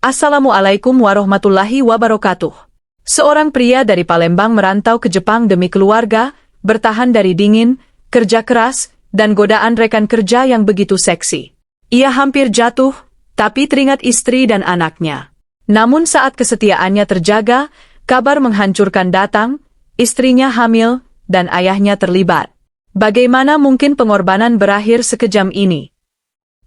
Assalamualaikum warahmatullahi wabarakatuh. Seorang pria dari Palembang merantau ke Jepang demi keluarga, bertahan dari dingin, kerja keras, dan godaan rekan kerja yang begitu seksi. Ia hampir jatuh, tapi teringat istri dan anaknya. Namun saat kesetiaannya terjaga, kabar menghancurkan datang, istrinya hamil, dan ayahnya terlibat. Bagaimana mungkin pengorbanan berakhir sekejam ini?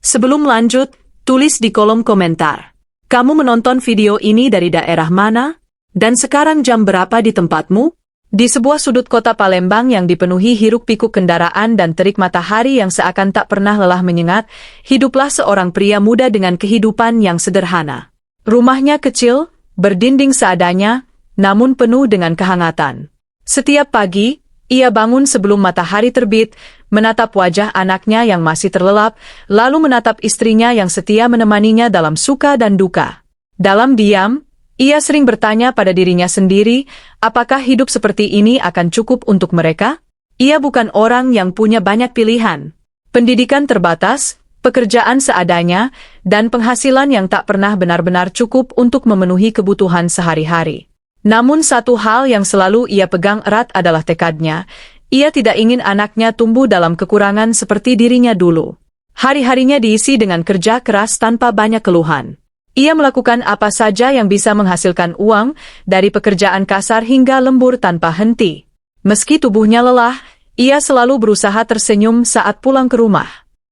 Sebelum lanjut, tulis di kolom komentar. Kamu menonton video ini dari daerah mana? Dan sekarang jam berapa di tempatmu? Di sebuah sudut kota Palembang yang dipenuhi hiruk-pikuk kendaraan dan terik matahari yang seakan tak pernah lelah menyengat, hiduplah seorang pria muda dengan kehidupan yang sederhana. Rumahnya kecil, berdinding seadanya, namun penuh dengan kehangatan. Setiap pagi, ia bangun sebelum matahari terbit, menatap wajah anaknya yang masih terlelap, lalu menatap istrinya yang setia menemaninya dalam suka dan duka. Dalam diam, ia sering bertanya pada dirinya sendiri, apakah hidup seperti ini akan cukup untuk mereka? Ia bukan orang yang punya banyak pilihan. Pendidikan terbatas, pekerjaan seadanya, dan penghasilan yang tak pernah benar-benar cukup untuk memenuhi kebutuhan sehari-hari. Namun satu hal yang selalu ia pegang erat adalah tekadnya. Ia tidak ingin anaknya tumbuh dalam kekurangan seperti dirinya dulu. Hari-harinya diisi dengan kerja keras tanpa banyak keluhan. Ia melakukan apa saja yang bisa menghasilkan uang, dari pekerjaan kasar hingga lembur tanpa henti. Meski tubuhnya lelah, ia selalu berusaha tersenyum saat pulang ke rumah.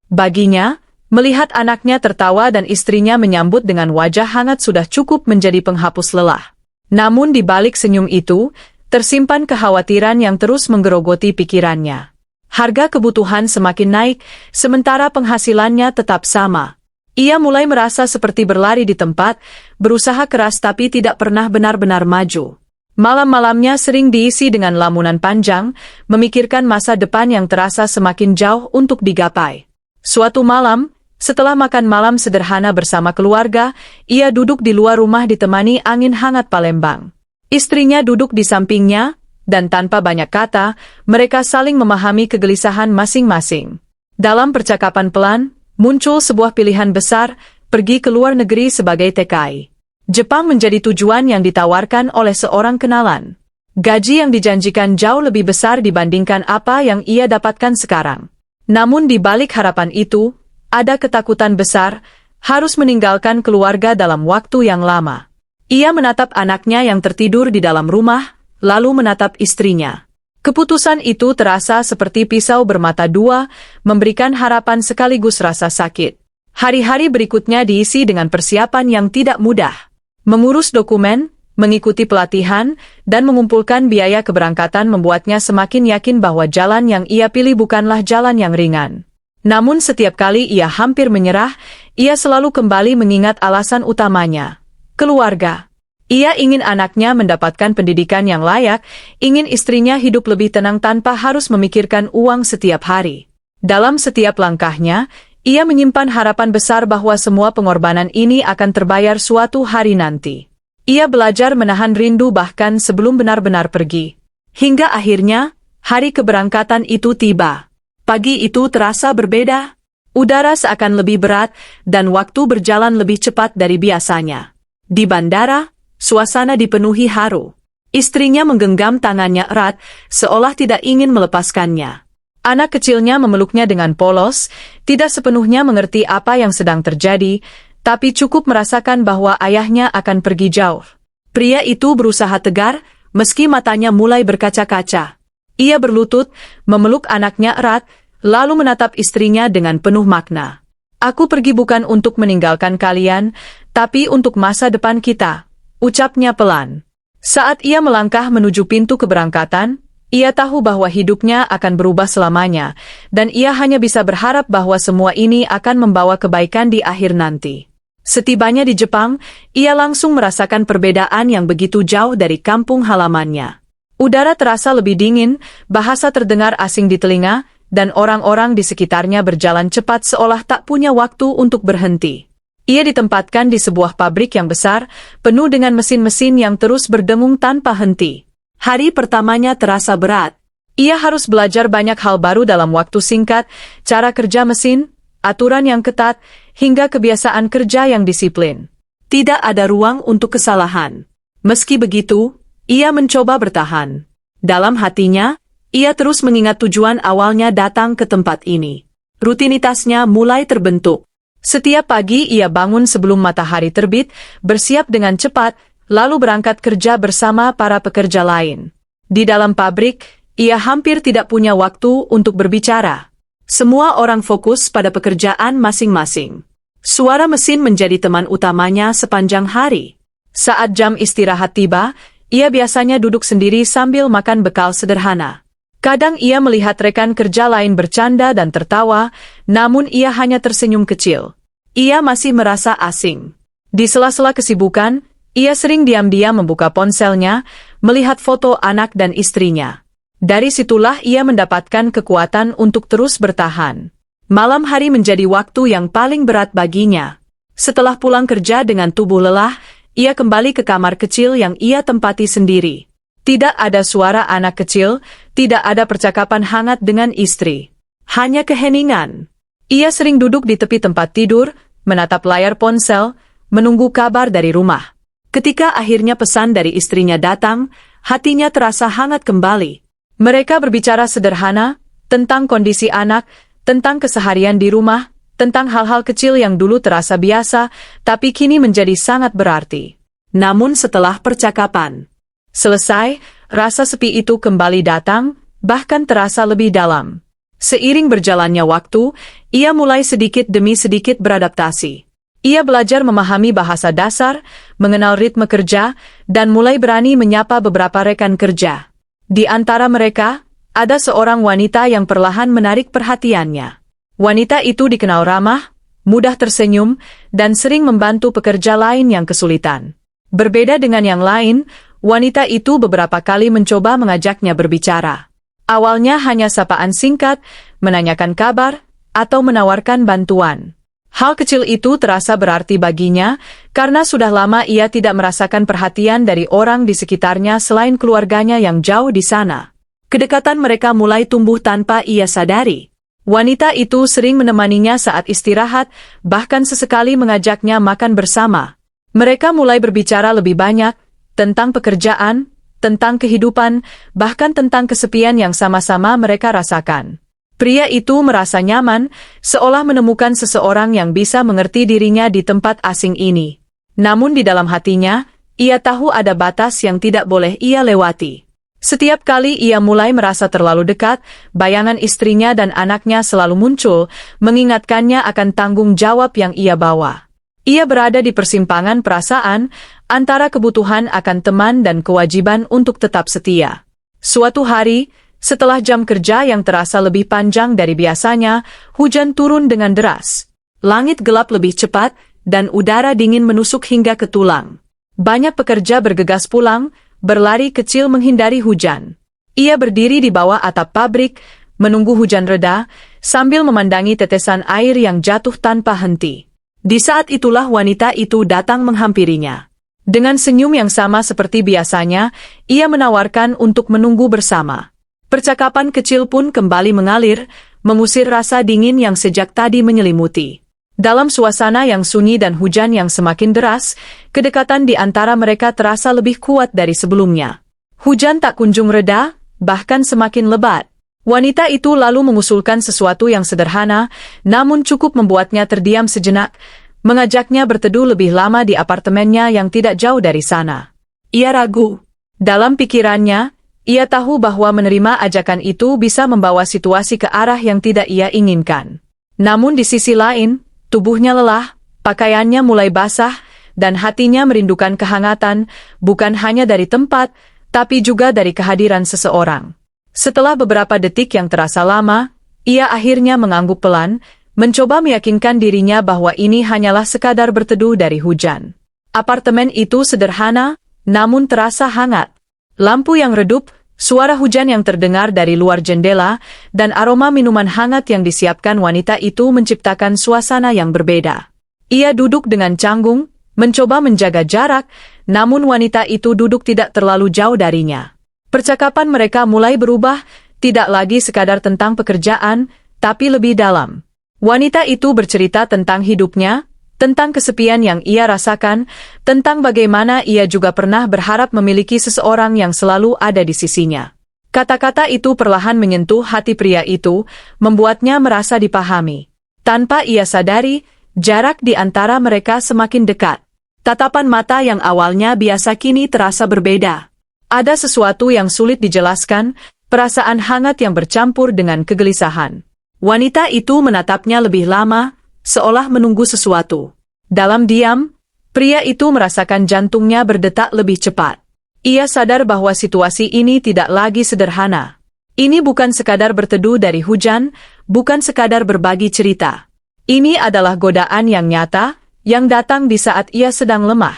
Baginya, melihat anaknya tertawa dan istrinya menyambut dengan wajah hangat sudah cukup menjadi penghapus lelah. Namun di balik senyum itu, tersimpan kekhawatiran yang terus menggerogoti pikirannya. Harga kebutuhan semakin naik, sementara penghasilannya tetap sama. Ia mulai merasa seperti berlari di tempat, berusaha keras tapi tidak pernah benar-benar maju. Malam-malamnya sering diisi dengan lamunan panjang, memikirkan masa depan yang terasa semakin jauh untuk digapai. Suatu malam, setelah makan malam sederhana bersama keluarga, ia duduk di luar rumah ditemani angin hangat Palembang. Istrinya duduk di sampingnya, dan tanpa banyak kata, mereka saling memahami kegelisahan masing-masing. Dalam percakapan pelan, muncul sebuah pilihan besar, pergi ke luar negeri sebagai TKI. Jepang menjadi tujuan yang ditawarkan oleh seorang kenalan. Gaji yang dijanjikan jauh lebih besar dibandingkan apa yang ia dapatkan sekarang. Namun di balik harapan itu, ada ketakutan besar, harus meninggalkan keluarga dalam waktu yang lama. Ia menatap anaknya yang tertidur di dalam rumah, lalu menatap istrinya. Keputusan itu terasa seperti pisau bermata dua, memberikan harapan sekaligus rasa sakit. Hari-hari berikutnya diisi dengan persiapan yang tidak mudah. Mengurus dokumen, mengikuti pelatihan, dan mengumpulkan biaya keberangkatan membuatnya semakin yakin bahwa jalan yang ia pilih bukanlah jalan yang ringan. Namun setiap kali ia hampir menyerah, ia selalu kembali mengingat alasan utamanya. Keluarga. Ia ingin anaknya mendapatkan pendidikan yang layak, ingin istrinya hidup lebih tenang tanpa harus memikirkan uang setiap hari. Dalam setiap langkahnya, ia menyimpan harapan besar bahwa semua pengorbanan ini akan terbayar suatu hari nanti. Ia belajar menahan rindu bahkan sebelum benar-benar pergi. Hingga akhirnya, hari keberangkatan itu tiba. Pagi itu terasa berbeda. Udara seakan lebih berat, dan waktu berjalan lebih cepat dari biasanya. Di bandara, suasana dipenuhi haru. Istrinya menggenggam tangannya erat, seolah tidak ingin melepaskannya. Anak kecilnya memeluknya dengan polos, tidak sepenuhnya mengerti apa yang sedang terjadi, tapi cukup merasakan bahwa ayahnya akan pergi jauh. Pria itu berusaha tegar, meski matanya mulai berkaca-kaca. Ia berlutut, memeluk anaknya erat, lalu menatap istrinya dengan penuh makna. Aku pergi bukan untuk meninggalkan kalian, tapi untuk masa depan kita, ucapnya pelan. Saat ia melangkah menuju pintu keberangkatan, ia tahu bahwa hidupnya akan berubah selamanya, dan ia hanya bisa berharap bahwa semua ini akan membawa kebaikan di akhir nanti. Setibanya di Jepang, ia langsung merasakan perbedaan yang begitu jauh dari kampung halamannya. Udara terasa lebih dingin, bahasa terdengar asing di telinga, dan orang-orang di sekitarnya berjalan cepat seolah tak punya waktu untuk berhenti. Ia ditempatkan di sebuah pabrik yang besar, penuh dengan mesin-mesin yang terus berdengung tanpa henti. Hari pertamanya terasa berat. Ia harus belajar banyak hal baru dalam waktu singkat, cara kerja mesin, aturan yang ketat, hingga kebiasaan kerja yang disiplin. Tidak ada ruang untuk kesalahan. Meski begitu, ia mencoba bertahan. Dalam hatinya, ia terus mengingat tujuan awalnya datang ke tempat ini. Rutinitasnya mulai terbentuk. Setiap pagi ia bangun sebelum matahari terbit, bersiap dengan cepat, lalu berangkat kerja bersama para pekerja lain. Di dalam pabrik, ia hampir tidak punya waktu untuk berbicara. Semua orang fokus pada pekerjaan masing-masing. Suara mesin menjadi teman utamanya sepanjang hari. Saat jam istirahat tiba, ia biasanya duduk sendiri sambil makan bekal sederhana. Kadang ia melihat rekan kerja lain bercanda dan tertawa, namun ia hanya tersenyum kecil. Ia masih merasa asing. Di sela-sela kesibukan, ia sering diam-diam membuka ponselnya, melihat foto anak dan istrinya. Dari situlah ia mendapatkan kekuatan untuk terus bertahan. Malam hari menjadi waktu yang paling berat baginya. Setelah pulang kerja dengan tubuh lelah, ia kembali ke kamar kecil yang ia tempati sendiri. Tidak ada suara anak kecil, tidak ada percakapan hangat dengan istri. Hanya keheningan. Ia sering duduk di tepi tempat tidur, menatap layar ponsel, menunggu kabar dari rumah. Ketika akhirnya pesan dari istrinya datang, hatinya terasa hangat kembali. Mereka berbicara sederhana, tentang kondisi anak, tentang keseharian di rumah, tentang hal-hal kecil yang dulu terasa biasa, tapi kini menjadi sangat berarti. Namun setelah percakapan selesai, rasa sepi itu kembali datang, bahkan terasa lebih dalam. Seiring berjalannya waktu, ia mulai sedikit demi sedikit beradaptasi. Ia belajar memahami bahasa dasar, mengenal ritme kerja, dan mulai berani menyapa beberapa rekan kerja. Di antara mereka, ada seorang wanita yang perlahan menarik perhatiannya. Wanita itu dikenal ramah, mudah tersenyum, dan sering membantu pekerja lain yang kesulitan. Berbeda dengan yang lain, wanita itu beberapa kali mencoba mengajaknya berbicara. Awalnya hanya sapaan singkat, menanyakan kabar, atau menawarkan bantuan. Hal kecil itu terasa berarti baginya, karena sudah lama ia tidak merasakan perhatian dari orang di sekitarnya selain keluarganya yang jauh di sana. Kedekatan mereka mulai tumbuh tanpa ia sadari. Wanita itu sering menemaninya saat istirahat, bahkan sesekali mengajaknya makan bersama. Mereka mulai berbicara lebih banyak, tentang pekerjaan, tentang kehidupan, bahkan tentang kesepian yang sama-sama mereka rasakan. Pria itu merasa nyaman, seolah menemukan seseorang yang bisa mengerti dirinya di tempat asing ini. Namun di dalam hatinya, ia tahu ada batas yang tidak boleh ia lewati. Setiap kali ia mulai merasa terlalu dekat, bayangan istrinya dan anaknya selalu muncul, mengingatkannya akan tanggung jawab yang ia bawa. Ia berada di persimpangan perasaan, antara kebutuhan akan teman dan kewajiban untuk tetap setia. Suatu hari, setelah jam kerja yang terasa lebih panjang dari biasanya, hujan turun dengan deras. Langit gelap lebih cepat, dan udara dingin menusuk hingga ke tulang. Banyak pekerja bergegas pulang, berlari kecil menghindari hujan. Ia berdiri di bawah atap pabrik, menunggu hujan reda, sambil memandangi tetesan air yang jatuh tanpa henti. Di saat itulah wanita itu datang menghampirinya. Dengan senyum yang sama seperti biasanya, ia menawarkan untuk menunggu bersama. Percakapan kecil pun kembali mengalir, mengusir rasa dingin yang sejak tadi menyelimuti. Dalam suasana yang sunyi dan hujan yang semakin deras, kedekatan di antara mereka terasa lebih kuat dari sebelumnya. Hujan tak kunjung reda, bahkan semakin lebat. Wanita itu lalu mengusulkan sesuatu yang sederhana, namun cukup membuatnya terdiam sejenak, mengajaknya berteduh lebih lama di apartemennya yang tidak jauh dari sana. Ia ragu. Dalam pikirannya, ia tahu bahwa menerima ajakan itu bisa membawa situasi ke arah yang tidak ia inginkan. Namun di sisi lain, tubuhnya lelah, pakaiannya mulai basah, dan hatinya merindukan kehangatan, bukan hanya dari tempat, tapi juga dari kehadiran seseorang. Setelah beberapa detik yang terasa lama, ia akhirnya mengangguk pelan, mencoba meyakinkan dirinya bahwa ini hanyalah sekadar berteduh dari hujan. Apartemen itu sederhana, namun terasa hangat. Lampu yang redup, suara hujan yang terdengar dari luar jendela, dan aroma minuman hangat yang disiapkan wanita itu menciptakan suasana yang berbeda. Ia duduk dengan canggung, mencoba menjaga jarak, namun wanita itu duduk tidak terlalu jauh darinya. Percakapan mereka mulai berubah, tidak lagi sekadar tentang pekerjaan, tapi lebih dalam. Wanita itu bercerita tentang hidupnya, tentang kesepian yang ia rasakan, tentang bagaimana ia juga pernah berharap memiliki seseorang yang selalu ada di sisinya. Kata-kata itu perlahan menyentuh hati pria itu, membuatnya merasa dipahami. Tanpa ia sadari, jarak di antara mereka semakin dekat. Tatapan mata yang awalnya biasa kini terasa berbeda. Ada sesuatu yang sulit dijelaskan, perasaan hangat yang bercampur dengan kegelisahan. Wanita itu menatapnya lebih lama, seolah menunggu sesuatu. Dalam diam, pria itu merasakan jantungnya berdetak lebih cepat. Ia sadar bahwa situasi ini tidak lagi sederhana. Ini bukan sekadar berteduh dari hujan, bukan sekadar berbagi cerita. Ini adalah godaan yang nyata, yang datang di saat ia sedang lemah.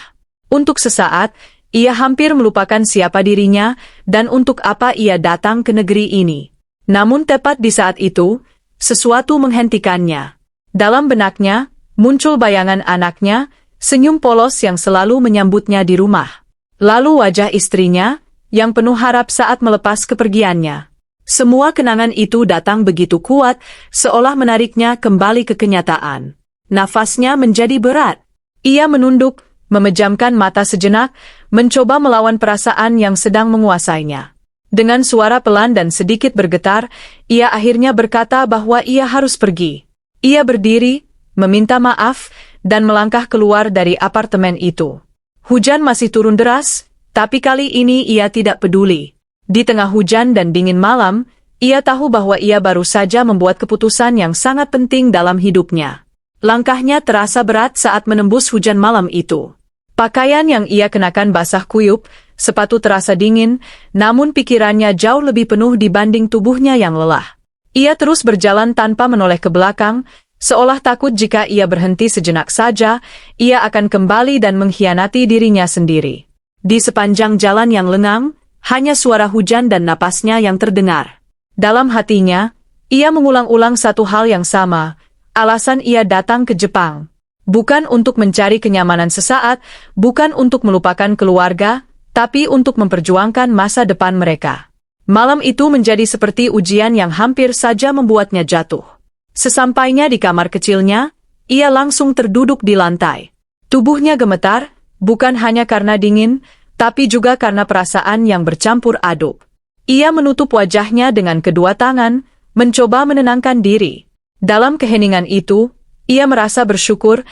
Untuk sesaat, ia hampir melupakan siapa dirinya, dan untuk apa ia datang ke negeri ini. Namun tepat di saat itu, sesuatu menghentikannya. Dalam benaknya, muncul bayangan anaknya, senyum polos yang selalu menyambutnya di rumah. Lalu wajah istrinya, yang penuh harap saat melepas kepergiannya. Semua kenangan itu datang begitu kuat, seolah menariknya kembali ke kenyataan. Nafasnya menjadi berat. Ia menunduk, memejamkan mata sejenak, mencoba melawan perasaan yang sedang menguasainya. Dengan suara pelan dan sedikit bergetar, ia akhirnya berkata bahwa ia harus pergi. Ia berdiri, meminta maaf, dan melangkah keluar dari apartemen itu. Hujan masih turun deras, tapi kali ini ia tidak peduli. Di tengah hujan dan dingin malam, ia tahu bahwa ia baru saja membuat keputusan yang sangat penting dalam hidupnya. Langkahnya terasa berat saat menembus hujan malam itu. Pakaian yang ia kenakan basah kuyup, sepatu terasa dingin, namun pikirannya jauh lebih penuh dibanding tubuhnya yang lelah. Ia terus berjalan tanpa menoleh ke belakang, seolah takut jika ia berhenti sejenak saja, ia akan kembali dan mengkhianati dirinya sendiri. Di sepanjang jalan yang lengang, hanya suara hujan dan napasnya yang terdengar. Dalam hatinya, ia mengulang-ulang satu hal yang sama, alasan ia datang ke Jepang. Bukan untuk mencari kenyamanan sesaat, bukan untuk melupakan keluarga, tapi untuk memperjuangkan masa depan mereka. Malam itu menjadi seperti ujian yang hampir saja membuatnya jatuh. Sesampainya di kamar kecilnya, ia langsung terduduk di lantai. Tubuhnya gemetar, bukan hanya karena dingin, tapi juga karena perasaan yang bercampur aduk. Ia menutup wajahnya dengan kedua tangan, mencoba menenangkan diri. Dalam keheningan itu, ia merasa bersyukur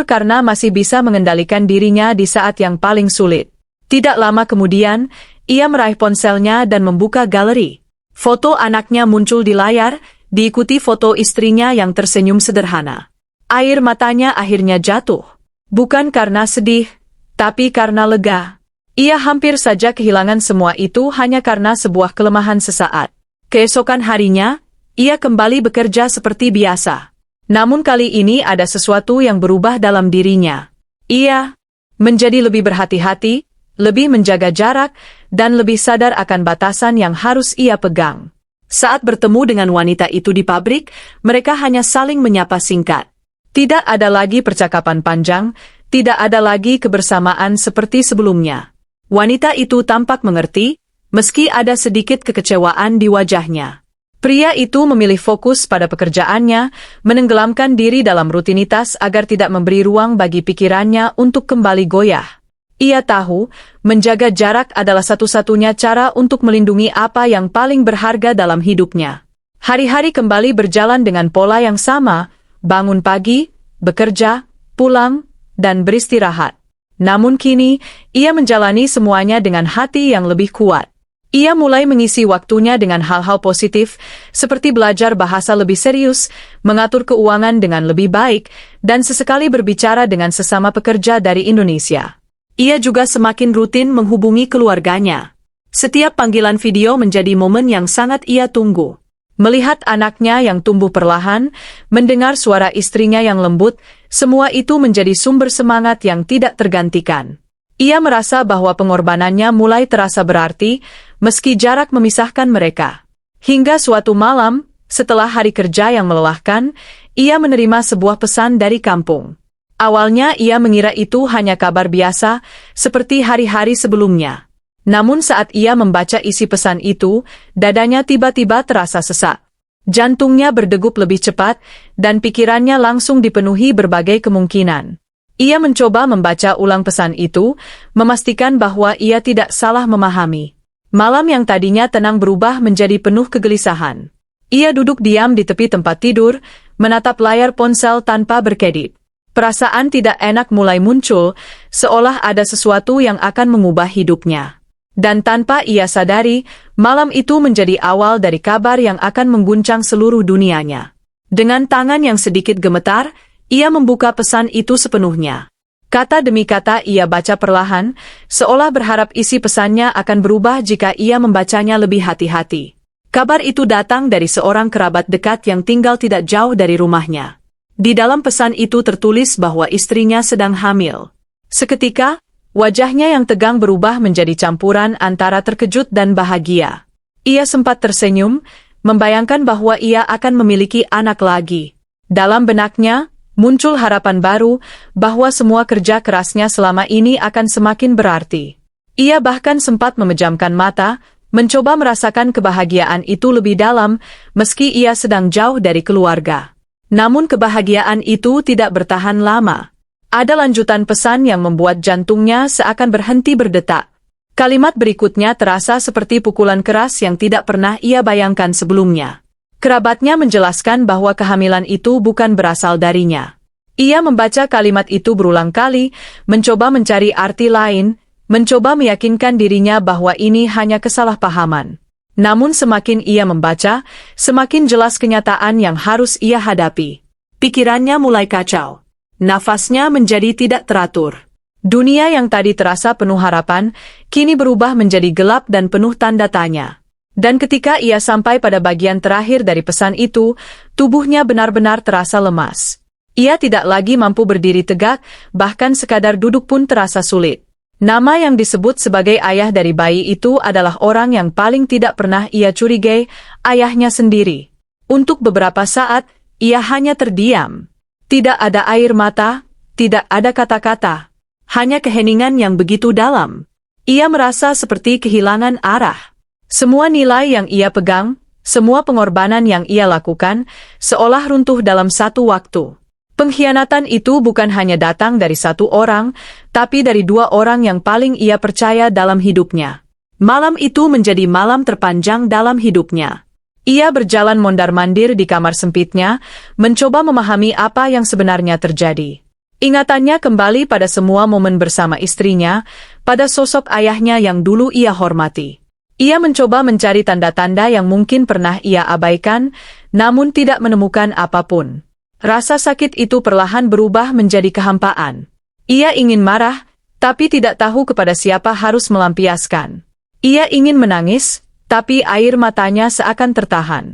karena masih bisa mengendalikan dirinya di saat yang paling sulit. Tidak lama kemudian, ia meraih ponselnya dan membuka galeri. Foto anaknya muncul di layar, diikuti foto istrinya yang tersenyum sederhana. Air matanya akhirnya jatuh. Bukan karena sedih, tapi karena lega. Ia hampir saja kehilangan semua itu hanya karena sebuah kelemahan sesaat. Keesokan harinya, ia kembali bekerja seperti biasa. Namun kali ini ada sesuatu yang berubah dalam dirinya. Ia menjadi lebih berhati-hati, lebih menjaga jarak, dan lebih sadar akan batasan yang harus ia pegang. Saat bertemu dengan wanita itu di pabrik, mereka hanya saling menyapa singkat. Tidak ada lagi percakapan panjang, tidak ada lagi kebersamaan seperti sebelumnya. Wanita itu tampak mengerti, meski ada sedikit kekecewaan di wajahnya. Pria itu memilih fokus pada pekerjaannya, menenggelamkan diri dalam rutinitas agar tidak memberi ruang bagi pikirannya untuk kembali goyah. Ia tahu, menjaga jarak adalah satu-satunya cara untuk melindungi apa yang paling berharga dalam hidupnya. Hari-hari kembali berjalan dengan pola yang sama, bangun pagi, bekerja, pulang, dan beristirahat. Namun kini, ia menjalani semuanya dengan hati yang lebih kuat. Ia mulai mengisi waktunya dengan hal-hal positif, seperti belajar bahasa lebih serius, mengatur keuangan dengan lebih baik, dan sesekali berbicara dengan sesama pekerja dari Indonesia. Ia juga semakin rutin menghubungi keluarganya. Setiap panggilan video menjadi momen yang sangat ia tunggu. Melihat anaknya yang tumbuh perlahan, mendengar suara istrinya yang lembut, semua itu menjadi sumber semangat yang tidak tergantikan. Ia merasa bahwa pengorbanannya mulai terasa berarti, meski jarak memisahkan mereka. Hingga suatu malam, setelah hari kerja yang melelahkan, ia menerima sebuah pesan dari kampung. Awalnya ia mengira itu hanya kabar biasa, seperti hari-hari sebelumnya. Namun saat ia membaca isi pesan itu, dadanya tiba-tiba terasa sesak. Jantungnya berdegup lebih cepat, dan pikirannya langsung dipenuhi berbagai kemungkinan. Ia mencoba membaca ulang pesan itu, memastikan bahwa ia tidak salah memahami. Malam yang tadinya tenang berubah menjadi penuh kegelisahan. Ia duduk diam di tepi tempat tidur, menatap layar ponsel tanpa berkedip. Perasaan tidak enak mulai muncul, seolah ada sesuatu yang akan mengubah hidupnya. Dan tanpa ia sadari, malam itu menjadi awal dari kabar yang akan mengguncang seluruh dunianya. Dengan tangan yang sedikit gemetar, ia membuka pesan itu sepenuhnya. Kata demi kata ia baca perlahan, seolah berharap isi pesannya akan berubah jika ia membacanya lebih hati-hati. Kabar itu datang dari seorang kerabat dekat yang tinggal tidak jauh dari rumahnya. Di dalam pesan itu tertulis bahwa istrinya sedang hamil. Seketika, wajahnya yang tegang berubah menjadi campuran antara terkejut dan bahagia. Ia sempat tersenyum, membayangkan bahwa ia akan memiliki anak lagi. Dalam benaknya, muncul harapan baru bahwa semua kerja kerasnya selama ini akan semakin berarti. Ia bahkan sempat memejamkan mata, mencoba merasakan kebahagiaan itu lebih dalam, meski ia sedang jauh dari keluarga. Namun kebahagiaan itu tidak bertahan lama. Ada lanjutan pesan yang membuat jantungnya seakan berhenti berdetak. Kalimat berikutnya terasa seperti pukulan keras yang tidak pernah ia bayangkan sebelumnya. Kerabatnya menjelaskan bahwa kehamilan itu bukan berasal darinya. Ia membaca kalimat itu berulang kali, mencoba mencari arti lain, mencoba meyakinkan dirinya bahwa ini hanya kesalahpahaman. Namun semakin ia membaca, semakin jelas kenyataan yang harus ia hadapi. Pikirannya mulai kacau. Nafasnya menjadi tidak teratur. Dunia yang tadi terasa penuh harapan, kini berubah menjadi gelap dan penuh tanda tanya. Dan ketika ia sampai pada bagian terakhir dari pesan itu, tubuhnya benar-benar terasa lemas. Ia tidak lagi mampu berdiri tegak, bahkan sekadar duduk pun terasa sulit. Nama yang disebut sebagai ayah dari bayi itu adalah orang yang paling tidak pernah ia curigai, ayahnya sendiri. Untuk beberapa saat, ia hanya terdiam. Tidak ada air mata, tidak ada kata-kata. Hanya keheningan yang begitu dalam. Ia merasa seperti kehilangan arah. Semua nilai yang ia pegang, semua pengorbanan yang ia lakukan, seolah runtuh dalam satu waktu. Pengkhianatan itu bukan hanya datang dari satu orang, tapi dari dua orang yang paling ia percaya dalam hidupnya. Malam itu menjadi malam terpanjang dalam hidupnya. Ia berjalan mondar-mandir di kamar sempitnya, mencoba memahami apa yang sebenarnya terjadi. Ingatannya kembali pada semua momen bersama istrinya, pada sosok ayahnya yang dulu ia hormati. Ia mencoba mencari tanda-tanda yang mungkin pernah ia abaikan, namun tidak menemukan apapun. Rasa sakit itu perlahan berubah menjadi kehampaan. Ia ingin marah, tapi tidak tahu kepada siapa harus melampiaskan. Ia ingin menangis, tapi air matanya seakan tertahan.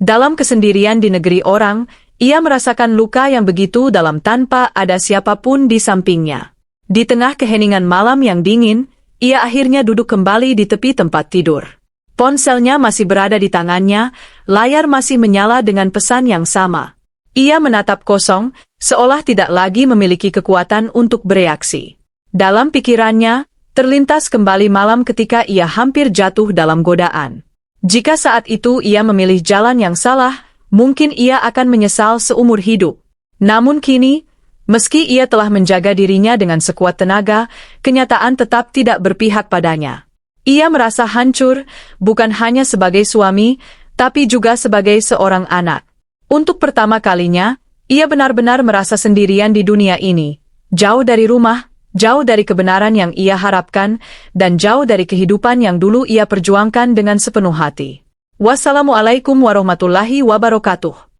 Dalam kesendirian di negeri orang, ia merasakan luka yang begitu dalam tanpa ada siapapun di sampingnya. Di tengah keheningan malam yang dingin, ia akhirnya duduk kembali di tepi tempat tidur. Ponselnya masih berada di tangannya, layar masih menyala dengan pesan yang sama. Ia menatap kosong, seolah tidak lagi memiliki kekuatan untuk bereaksi. Dalam pikirannya, terlintas kembali malam ketika ia hampir jatuh dalam godaan. Jika saat itu ia memilih jalan yang salah, mungkin ia akan menyesal seumur hidup. Namun kini, meski ia telah menjaga dirinya dengan sekuat tenaga, kenyataan tetap tidak berpihak padanya. Ia merasa hancur, bukan hanya sebagai suami, tapi juga sebagai seorang anak. Untuk pertama kalinya, ia benar-benar merasa sendirian di dunia ini, jauh dari rumah, jauh dari kebenaran yang ia harapkan, dan jauh dari kehidupan yang dulu ia perjuangkan dengan sepenuh hati. Wassalamualaikum warahmatullahi wabarakatuh.